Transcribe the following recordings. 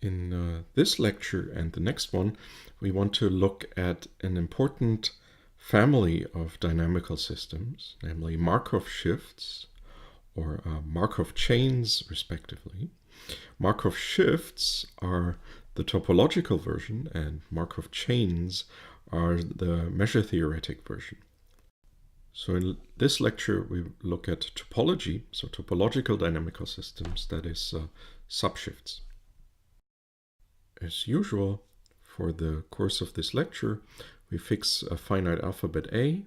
In this lecture and the next one, we want to look at an important family of dynamical systems, namely Markov shifts or Markov chains, respectively. Markov shifts are the topological version, and Markov chains are the measure-theoretic version. So in this lecture, we look at topology, so topological dynamical systems, that is subshifts. As usual, for the course of this lecture, we fix a finite alphabet A,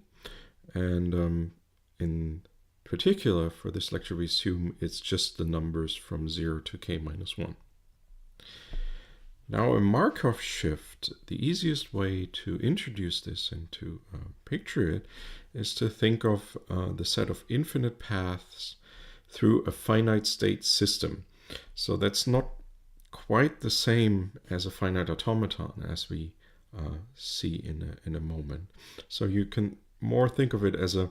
and in particular, for this lecture, we assume it's just the numbers from 0 to k-1. Now, a Markov shift, the easiest way to introduce this and to picture it is to think of the set of infinite paths through a finite state system. So that's not quite the same as a finite automaton, as we see in a moment. So you can more think of it as a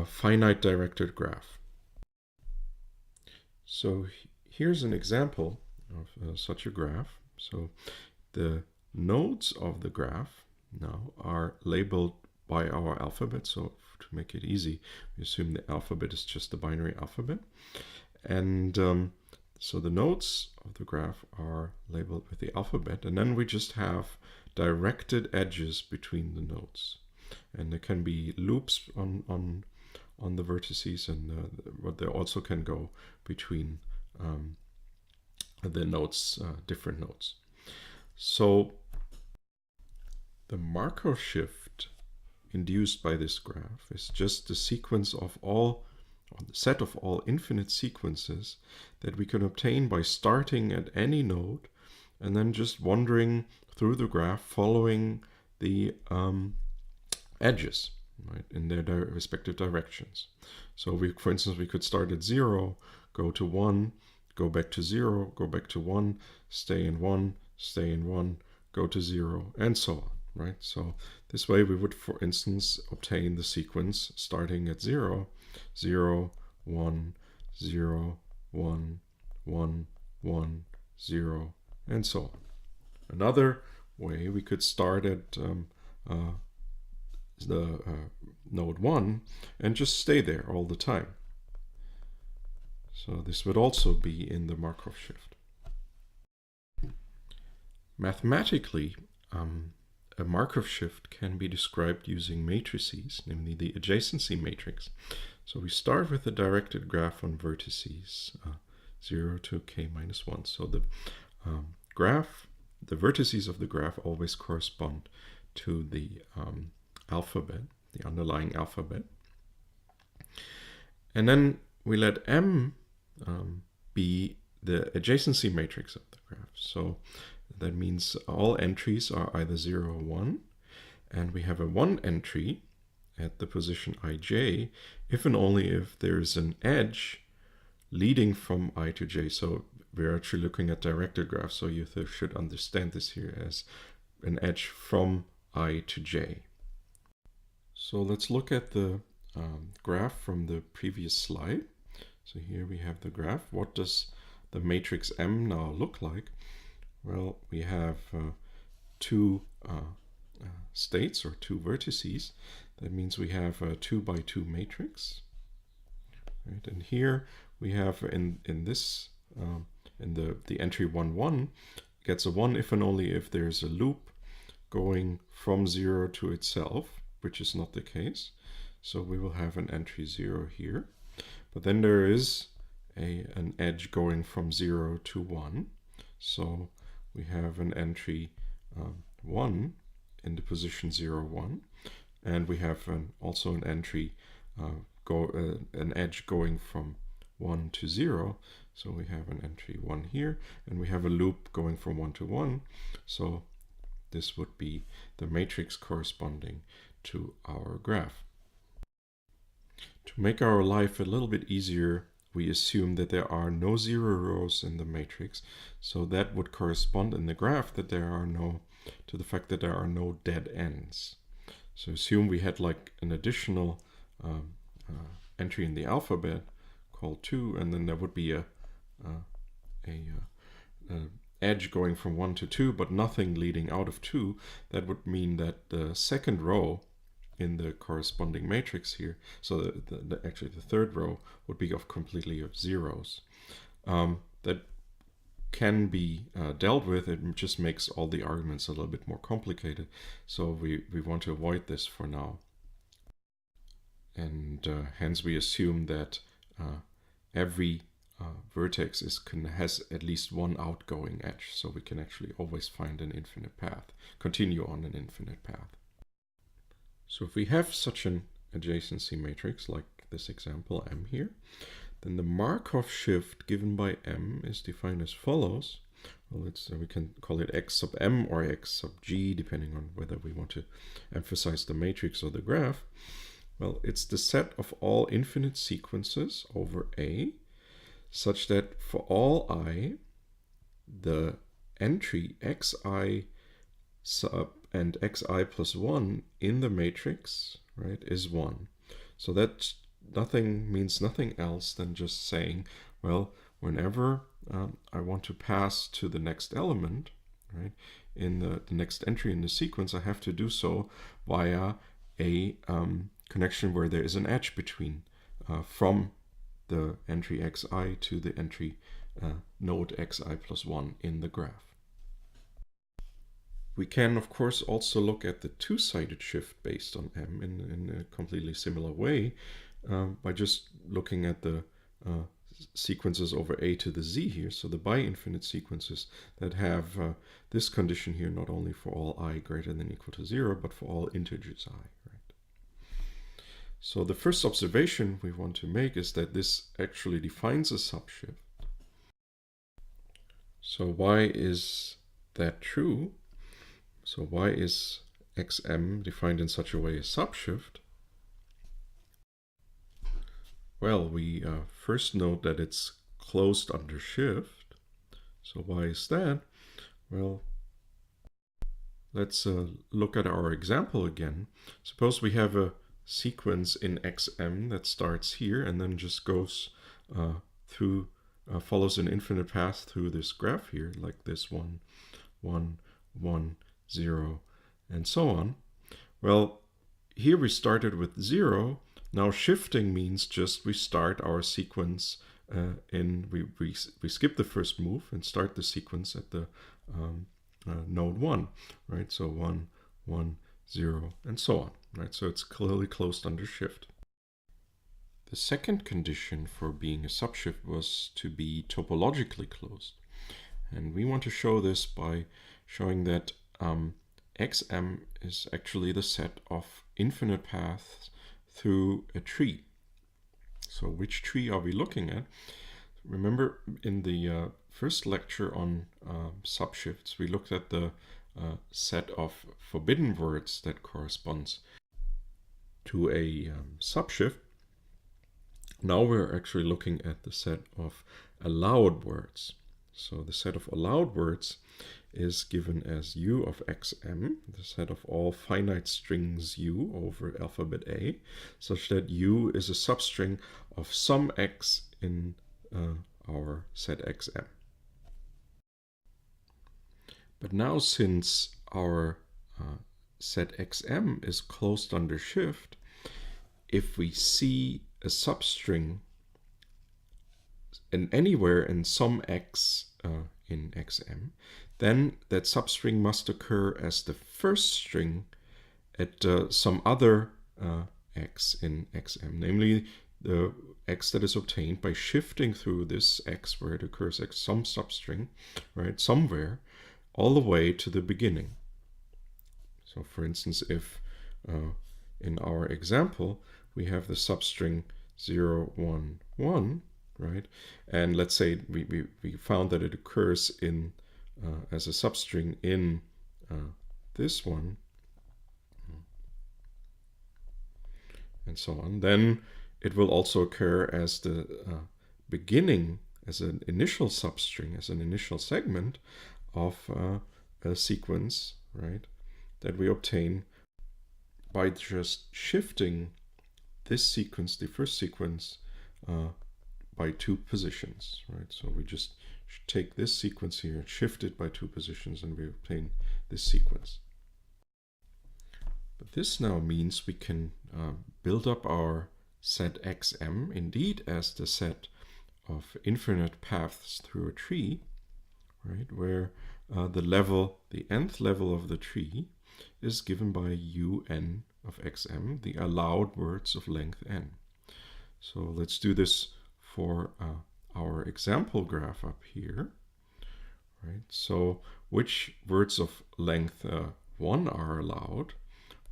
finite directed graph. So here's an example of such a graph. So the nodes of the graph now are labeled by our alphabet. So to make it easy, we assume the alphabet is just the binary alphabet. And so the nodes of the graph are labeled with the alphabet, and then we just have directed edges between the nodes. And there can be loops on the vertices, and but they also can go between the nodes, different nodes. So the Markov shift induced by this graph is just the sequence of all, or the set of all infinite sequences that we can obtain by starting at any node and then just wandering through the graph following the edges, right, in their respective directions. So we, for instance, we could start at 0, go to 1, go back to 0, go back to 1, stay in 1, stay in 1, go to 0, and so on, right? So this way we would, for instance, obtain the sequence starting at 0, 0, 1, 0, 1, 1, 1, 0, and so on. Another way, we could start at the node 1 and just stay there all the time. So this would also be in the Markov shift. Mathematically, a Markov shift can be described using matrices, namely the adjacency matrix. So we start with a directed graph on vertices 0 to k-1. So the graph, the vertices of the graph always correspond to the alphabet, the underlying alphabet. And then we let M be the adjacency matrix of the graph. So that means all entries are either 0 or 1, and we have a 1 entry at the position ij if and only if there's an edge leading from I to j. So we're actually looking at directed graphs, so you should understand this here as an edge from I to j. So let's look at the graph from the previous slide. So here we have the graph. What does the matrix M now look like? Well, we have two states, or two vertices. That means we have a 2 by 2 matrix. Right? And here we have in this, in the entry 1, 1, gets a 1 if and only if there's a loop going from 0 to itself, which is not the case. So we will have an entry 0 here. But then there is an edge going from 0 to 1. So we have an entry 1 in the position 0, 1. And we have also an entry, an edge going from 1 to 0. So we have an entry 1 here. And we have a loop going from 1 to 1. So this would be the matrix corresponding to our graph. To make our life a little bit easier, we assume that there are no 0 rows in the matrix. So that would correspond in the graph that there are to the fact that there are no dead ends. So assume we had like an additional entry in the alphabet called 2, and then there would be a edge going from 1 to 2, but nothing leading out of 2, that would mean that the second row in the corresponding matrix here, so actually the third row would be completely of zeros. That can be dealt with. It just makes all the arguments a little bit more complicated. So we want to avoid this for now. And hence we assume that every vertex has at least one outgoing edge. So we can actually always find an infinite path, continue on an infinite path. So if we have such an adjacency matrix, like this example M here, then the Markov shift given by M is defined as follows. Well, we can call it X sub M or X sub G, depending on whether we want to emphasize the matrix or the graph. Well, it's the set of all infinite sequences over A, such that for all I, the entry xi sub and xi plus 1 in the matrix, right, is 1. So that means nothing else than just saying, well, whenever I want to pass to the next element, right, in the next entry in the sequence, I have to do so via a connection where there is an edge between from the entry xi to the entry node xi plus 1 in the graph. We can, of course, also look at the two-sided shift based on M in a completely similar way by just looking at the sequences over A to the Z here, so the bi-infinite sequences that have this condition here, not only for all I greater than or equal to 0, but for all integers I. Right? So the first observation we want to make is that this actually defines a subshift. So why is that true? So why is xm defined in such a way as subshift? Well, we first note that it's closed under shift. So why is that? Well, let's look at our example again. Suppose we have a sequence in xm that starts here and then just goes through, follows an infinite path through this graph here, like this 1, 1, 1, 0, and so on. Well, here we started with 0. Now shifting means just we start our sequence we skip the first move and start the sequence at the node 1, right? So 1, 1, 0, and so on, right? So it's clearly closed under shift. The second condition for being a subshift was to be topologically closed. And we want to show this by showing that xm is actually the set of infinite paths through a tree. So which tree are we looking at? Remember in the first lecture on subshifts, we looked at the set of forbidden words that corresponds to a subshift. Now we're actually looking at the set of allowed words. So the set of allowed words is given as u of xm, the set of all finite strings u over alphabet A, such that u is a substring of some x in our set xm. But now, since our set xm is closed under shift, if we see a substring anywhere in some x in xm, then that substring must occur as the first string at some other x in xm, namely the x that is obtained by shifting through this x where it occurs as some substring, right, somewhere, all the way to the beginning. So for instance, if in our example we have the substring 0, 1, 1, right, and let's say we found that it occurs in as a substring in this one, and so on, then it will also occur as the beginning, as an initial substring, as an initial segment of a sequence, right, that we obtain by just shifting this sequence, the first sequence, by 2 positions, right? So we just take this sequence here and shift it by 2 positions, and we obtain this sequence. But this now means we can build up our set xm indeed as the set of infinite paths through a tree, right, where the nth level of the tree is given by un of xm, the allowed words of length n. So let's do this for our example graph up here, right? So which words of length 1 are allowed?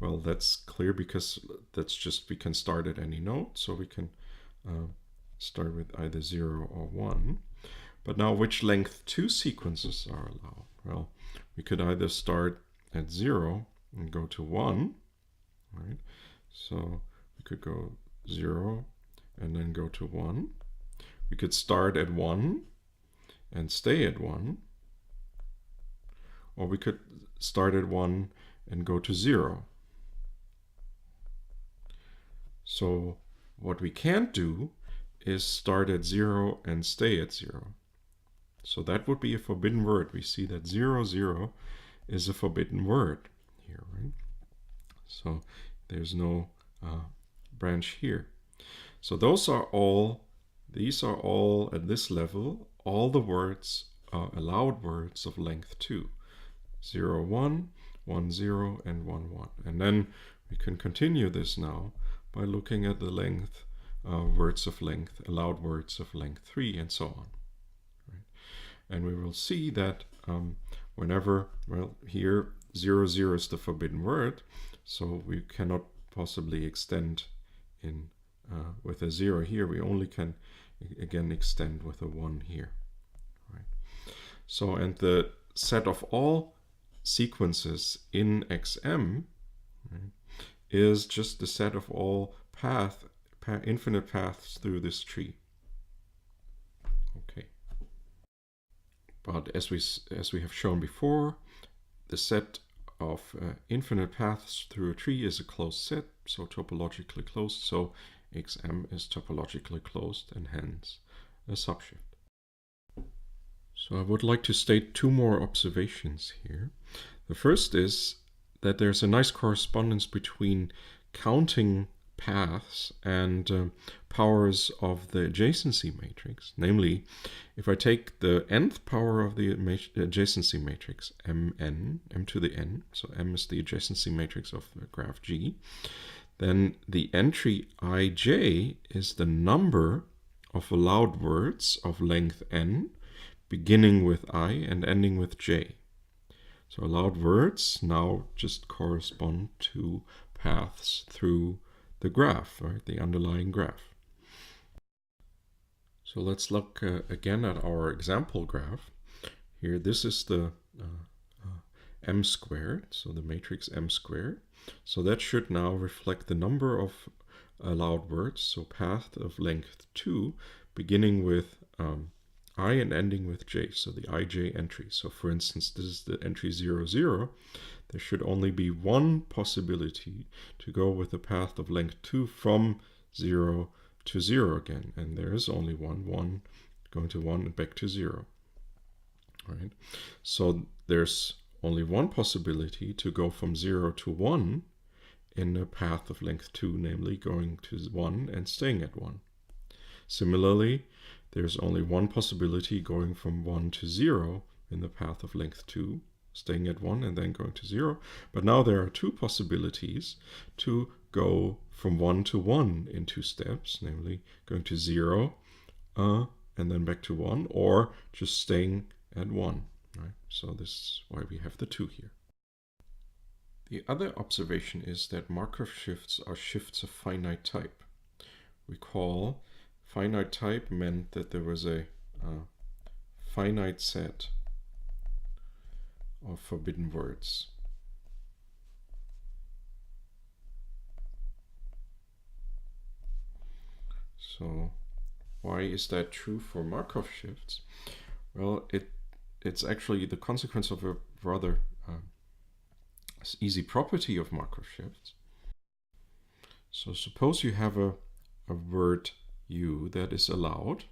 Well, that's clear because that's just, we can start at any node, so we can start with either 0 or 1. But now which length 2 sequences are allowed? Well, we could either start at 0 and go to 1, right? So we could go 0 and then go to 1. We could start at 1 and stay at 1. Or we could start at 1 and go to 0. So what we can't do is start at 0 and stay at 0. So that would be a forbidden word. We see that 0, 0 is a forbidden word here, right? So there's no branch here. So these are all at this level, all the words, allowed words of length 2. 0, 1, 1, 0, and 1, 1. And then we can continue this now by looking at the length, words of length, allowed words of length 3, and so on. Right? And we will see that whenever, well, here 0, 0 is the forbidden word, so we cannot possibly extend in with a 0 here. We only can again extend with a 1 here. Right? So, and the set of all sequences in xm, right, is just the set of all infinite paths through this tree. Okay. But as we have shown before, the set of infinite paths through a tree is a closed set, so topologically closed. So xm is topologically closed and hence a subshift. So I would like to state 2 more observations here. The first is that there's a nice correspondence between counting paths and powers of the adjacency matrix. Namely, if I take the nth power of the adjacency matrix, mn, m to the n, so m is the adjacency matrix of the graph G, then the entry ij is the number of allowed words of length n, beginning with I and ending with j. So allowed words now just correspond to paths through the graph, right? The underlying graph. So let's look again at our example graph. Here, this is the m squared, so the matrix m squared. So that should now reflect the number of allowed words, so path of length 2, beginning with I and ending with j, so the ij entry. So for instance, this is the entry 0, 0. There should only be one possibility to go with the path of length 2 from 0 to 0 again. And there is only one going to 1 and back to 0. All right. So there's only one possibility to go from 0 to 1 in a path of length 2, namely going to 1 and staying at 1. Similarly, there's only one possibility going from 1 to 0 in the path of length 2, staying at 1 and then going to 0. But now there are 2 possibilities to go from 1 to 1 in 2 steps, namely going to 0 and then back to 1, or just staying at 1. Right? So this is why we have the 2 here. The other observation is that Markov shifts are shifts of finite type. Recall, finite type meant that there was a finite set of forbidden words. So why is that true for Markov shifts? Well, it's actually the consequence of a rather easy property of Markov shifts. So suppose you have a word u that is allowed.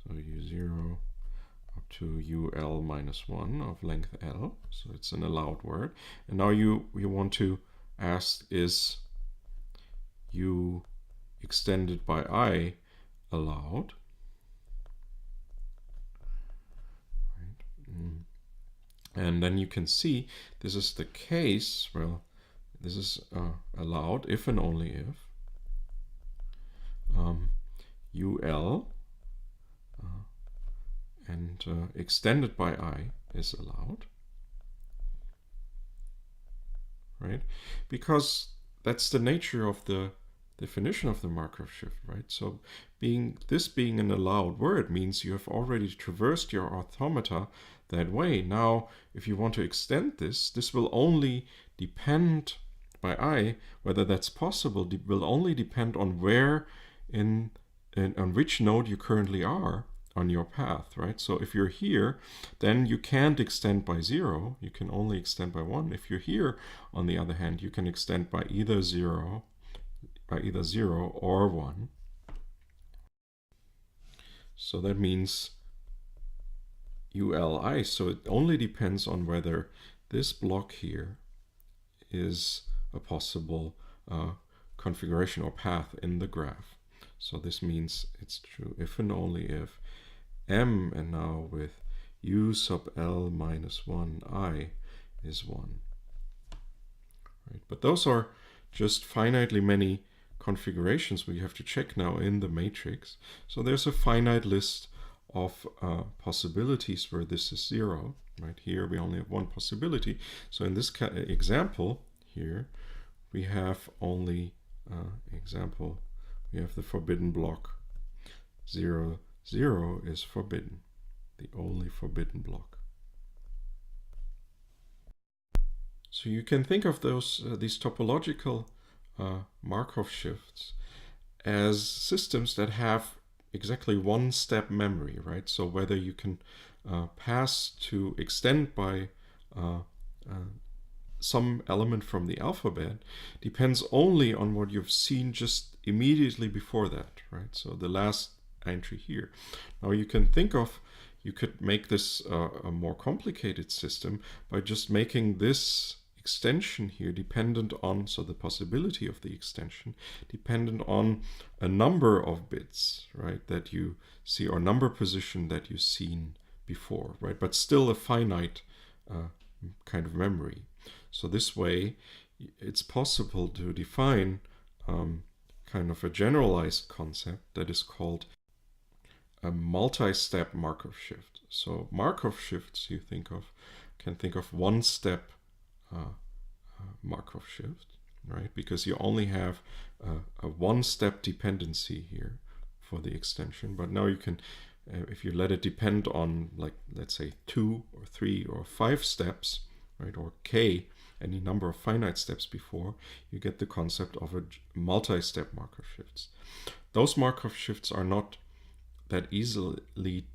So U0 up to UL minus 1 of length L. So it's an allowed word. And now you want to ask, is U extended by I allowed? Right. And then you can see this is the case. Well, this is allowed if and only if UL and extended by I is allowed, right? Because that's the nature of the definition of the Markov shift, right? So this being an allowed word means you have already traversed your automata that way. Now, if you want to extend this will only depend by I, whether that's possible, will only depend on where on which node you currently are on your path, right? So if you're here, then you can't extend by 0. You can only extend by 1. If you're here, on the other hand, you can extend by either 0 or 1. So that means ULI. So it only depends on whether this block here is a possible configuration or path in the graph. So this means it's true if and only if M, and now with U sub L minus 1 I is 1. Right? But those are just finitely many configurations we have to check now in the matrix. So there's a finite list of possibilities where this is 0. Right here we only have one possibility. So in this example here, we have only we have the forbidden block 0, 0 is forbidden, the only forbidden block. So you can think of these topological Markov shifts as systems that have exactly one step memory, right? So whether you can pass to extend by some element from the alphabet depends only on what you've seen just immediately before that, right? So the last entry here. Now you can think of, you could make this a more complicated system by just making this extension here dependent on, so the possibility of the extension dependent on a number of bits, right, that you see, or number position that you've seen before, right, but still a finite kind of memory. So this way it's possible to define kind of a generalized concept that is called a multi-step Markov shift. So Markov shifts you can think of one step Markov shift, right? Because you only have a one-step dependency here for the extension. But now you can, if you let it depend on, like, let's say 2 or 3 or 5 steps, right, or k, any number of finite steps before, you get the concept of a multi-step Markov shifts. Those Markov shifts are not that easily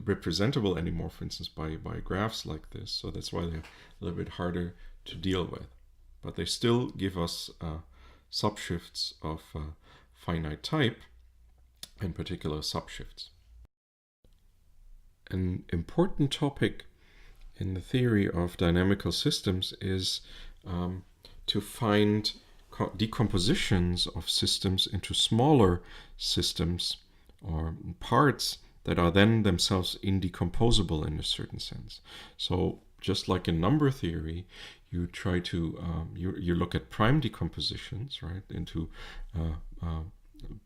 representable anymore, for instance, by graphs like this. So that's why they're a little bit harder to deal with. But they still give us subshifts of finite type, in particular subshifts. An important topic in the theory of dynamical systems is to find decompositions of systems into smaller systems or parts that are then themselves indecomposable in a certain sense. So just like in number theory, you try to you look at prime decompositions, right, into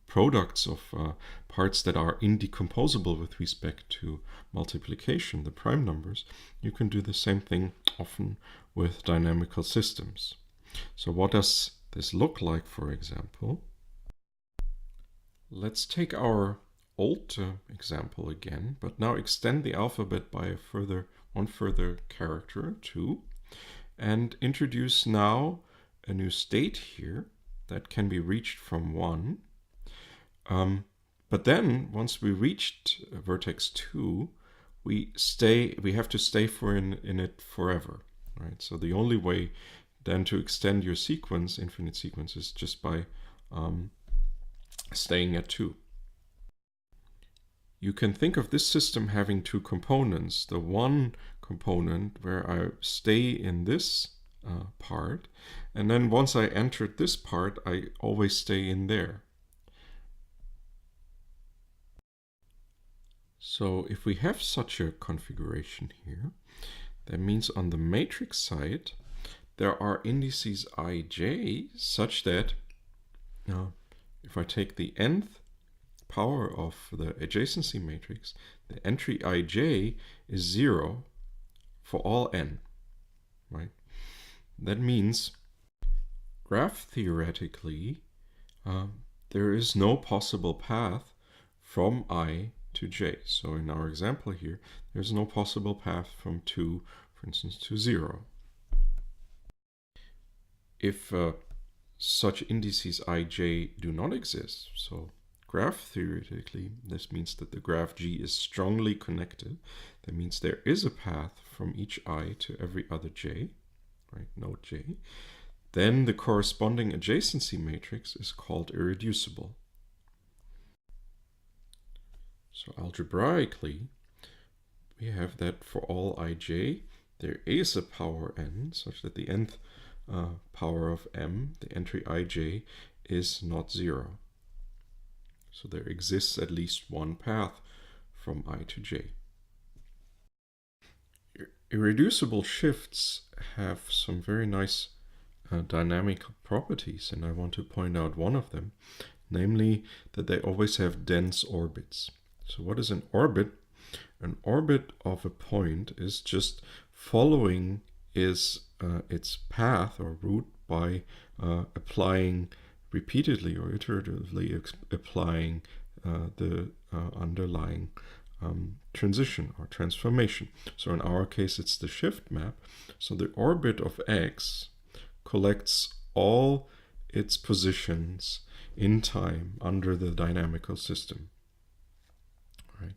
products of parts that are indecomposable with respect to multiplication, the prime numbers. You can do the same thing often with dynamical systems. So what does this look like, for example? Let's take our old example again, but now extend the alphabet by one further character, 2, and introduce now a new state here that can be reached from 1. But then once we reached vertex 2, we have to stay in it forever, right? So the only way then to extend your sequence, infinite sequence, is just by staying at 2. you can think of this system having two components. The one component where I stay in this part, and then once I entered this part, I always stay in there. So if we have such a configuration here, that means on the matrix side, there are indices ij such that if I take the nth power of the adjacency matrix, the entry ij is 0 for all n, right? That means, graph theoretically, there is no possible path from I to j. So in our example here, there's no possible path from 2, for instance, to 0. If such indices ij do not exist, so graph theoretically, this means that the graph G is strongly connected. That means there is a path from each I to every other j, right, node j. Then the corresponding adjacency matrix is called irreducible. So algebraically, we have that for all ij, there is a power n, such that the nth power of m, the entry ij, is not 0. So there exists at least one path from I to j. Irreducible shifts have some very nice dynamic properties, and I want to point out one of them, namely that they always have dense orbits. So what is an orbit? An orbit of a point is just following its path or route by applying repeatedly or iteratively applying the underlying transition or transformation. So in our case, it's the shift map. So the orbit of X collects all its positions in time under the dynamical system. Right.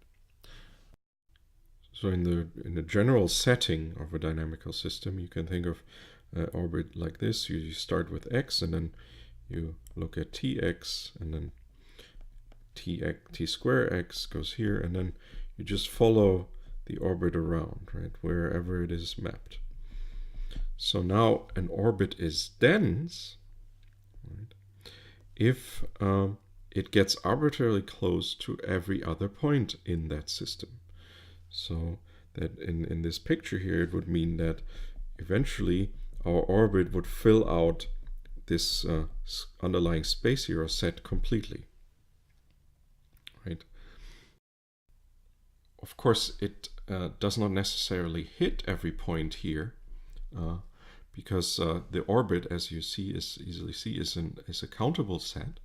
So in the general setting of a dynamical system, you can think of an orbit like this. You start with X, and then you look at Tx, and then T square X goes here, and then you just follow the orbit around, right, wherever it is mapped. So now an orbit is dense, right, if it gets arbitrarily close to every other point in that system. So that in this picture here, it would mean that eventually our orbit would fill out this underlying space here or set completely, right? Of course, it does not necessarily hit every point here, because the orbit, as you easily see, is a countable set,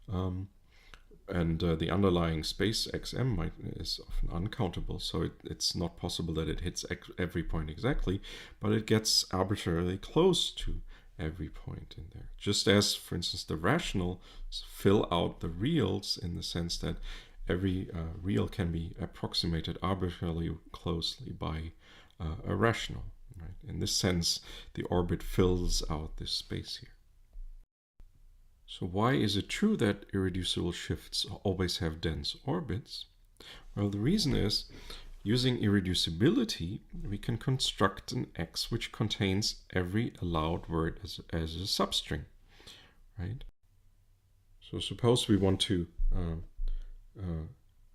and the underlying space xm is often uncountable, so it's not possible that it hits every point exactly, but it gets arbitrarily close to every point in there. Just as, for instance, the rationals fill out the reals in the sense that every real can be approximated arbitrarily closely by a rational. Right? In this sense, the orbit fills out this space here. So why is it true that irreducible shifts always have dense orbits? Well, the reason is, using irreducibility, we can construct an X which contains every allowed word as a substring, right? So suppose we want to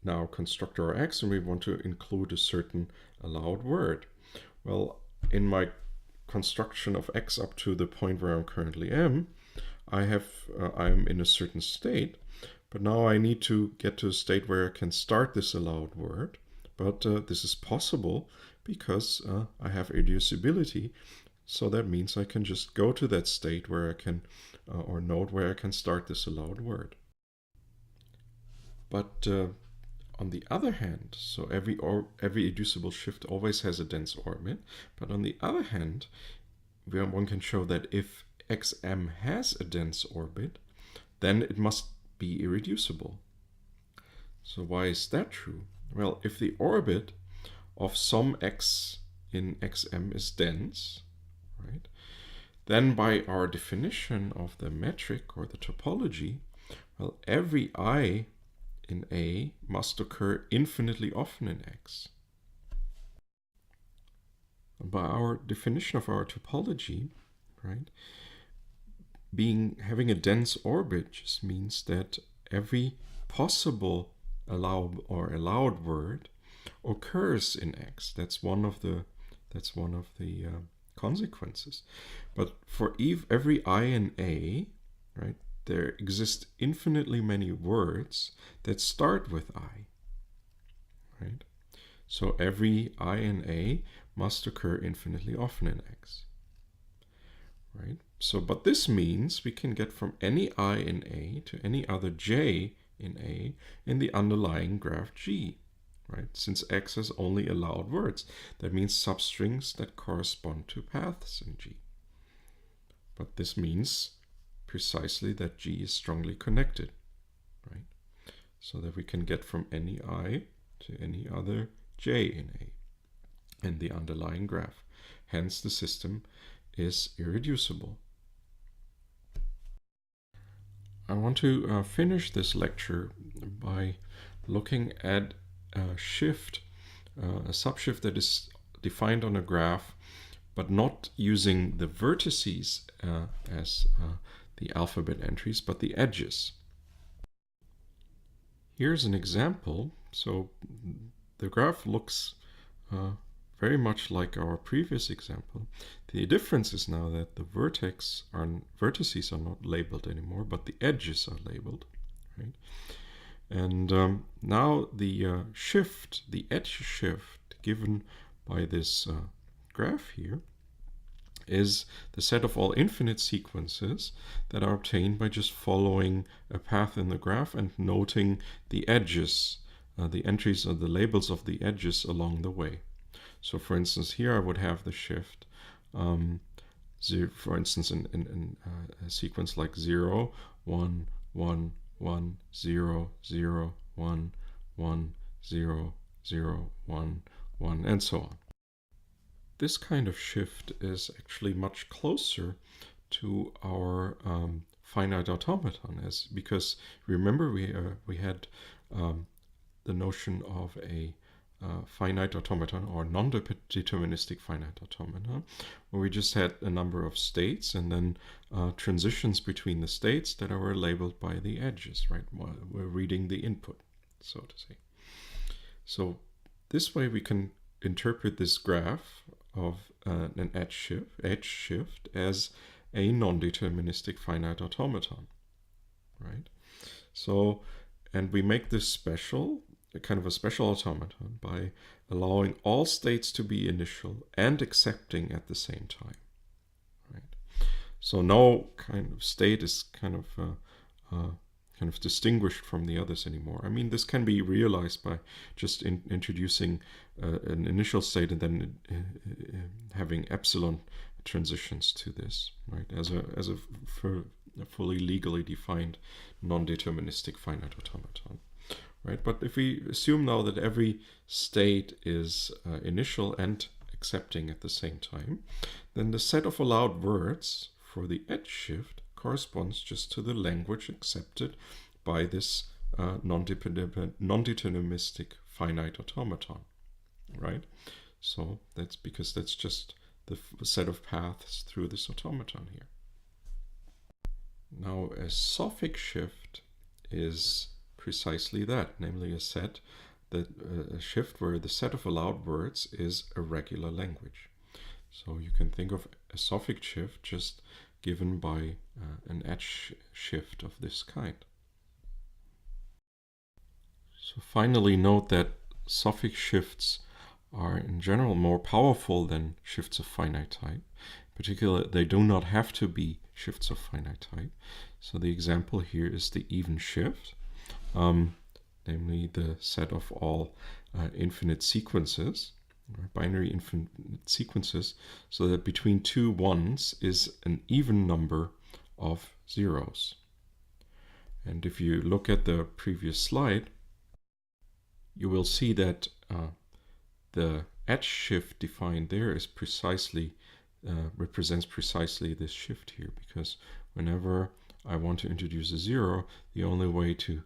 now construct our X, and we want to include a certain allowed word. Well, in my construction of X up to the point where I'm currently am, I'm in a certain state, but now I need to get to a state where I can start this allowed word. But this is possible because I have irreducibility. So that means I can just go to that state where I can, or node where I can start this allowed word. But on the other hand, so every irreducible shift always has a dense orbit. But on the other hand, one can show that if xm has a dense orbit, then it must be irreducible. So why is that true? Well, if the orbit of some x in xm is dense, right, then by our definition of the metric or the topology, well, every I in A must occur infinitely often in X. And by our definition of our topology, right, having a dense orbit just means that every possible allowed word occurs in X. That's one of the consequences. But for every I in A, right, there exist infinitely many words that start with I, right? So every I in A must occur infinitely often in X, right? So, but this means we can get from any I in A to any other J in A in the underlying graph G, right? Since X has only allowed words, that means substrings that correspond to paths in G. But this means precisely that G is strongly connected, right? So that we can get from any I to any other J in A in the underlying graph. Hence, the system is irreducible. I want to finish this lecture by looking at a shift, a subshift that is defined on a graph, but not using the vertices as the alphabet entries, but the edges. Here's an example. So the graph looks very much like our previous example. The difference is now that the vertices are not labeled anymore, but the edges are labeled, right? And now the the edge shift given by this graph here is the set of all infinite sequences that are obtained by just following a path in the graph and noting the edges, the entries or the labels of the edges along the way. So for instance, here I would have the shift, for instance, in a sequence like 0, 1, 1, 1, 0, 0, 1, 1, 0, 0, 1, 1, and so on. This kind of shift is actually much closer to our finite automaton, because remember we had the notion of a finite automaton or non-deterministic finite automaton, where we just had a number of states and then transitions between the states that were labeled by the edges, right? While we're reading the input, so to say. So this way we can interpret this graph of an edge shift as a non-deterministic finite automaton, right? So, and we make this kind of a special automaton by allowing all states to be initial and accepting at the same time, right? So no kind of state is kind of distinguished from the others anymore. I mean, this can be realized by just introducing an initial state and then having epsilon transitions to this, right? As a fully legally defined non-deterministic finite automaton, right? But if we assume now that every state is initial and accepting at the same time, then the set of allowed words for the edge shift corresponds just to the language accepted by this non-deterministic finite automaton, right? So that's because that's just the set of paths through this automaton here. Now a Sofic shift is precisely that, namely a shift where the set of allowed words is a regular language. So you can think of a Sofic shift just given by an edge shift of this kind. So finally note that Sofic shifts are in general more powerful than shifts of finite type. Particularly, they do not have to be shifts of finite type. So the example here is the even shift, namely the set of all infinite sequences, binary infinite sequences, so that between two ones is an even number of zeros. And if you look at the previous slide, you will see that the edge shift defined there is precisely represents precisely this shift here, because whenever I want to introduce a zero, the only way to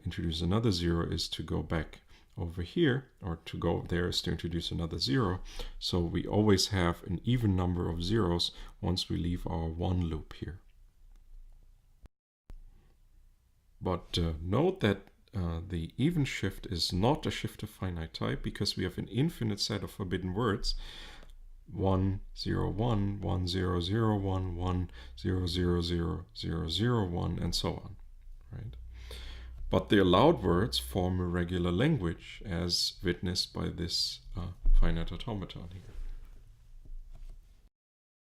introduce another 0 is to go back over here, or to go there is to introduce another 0. So we always have an even number of zeros once we leave our 1 loop here. But note that the even shift is not a shift of finite type, because we have an infinite set of forbidden words. 1 0 1 1 0 0 1 1 0 0 0 0 0 1 and so on, right? But the allowed words form a regular language, as witnessed by this finite automaton here.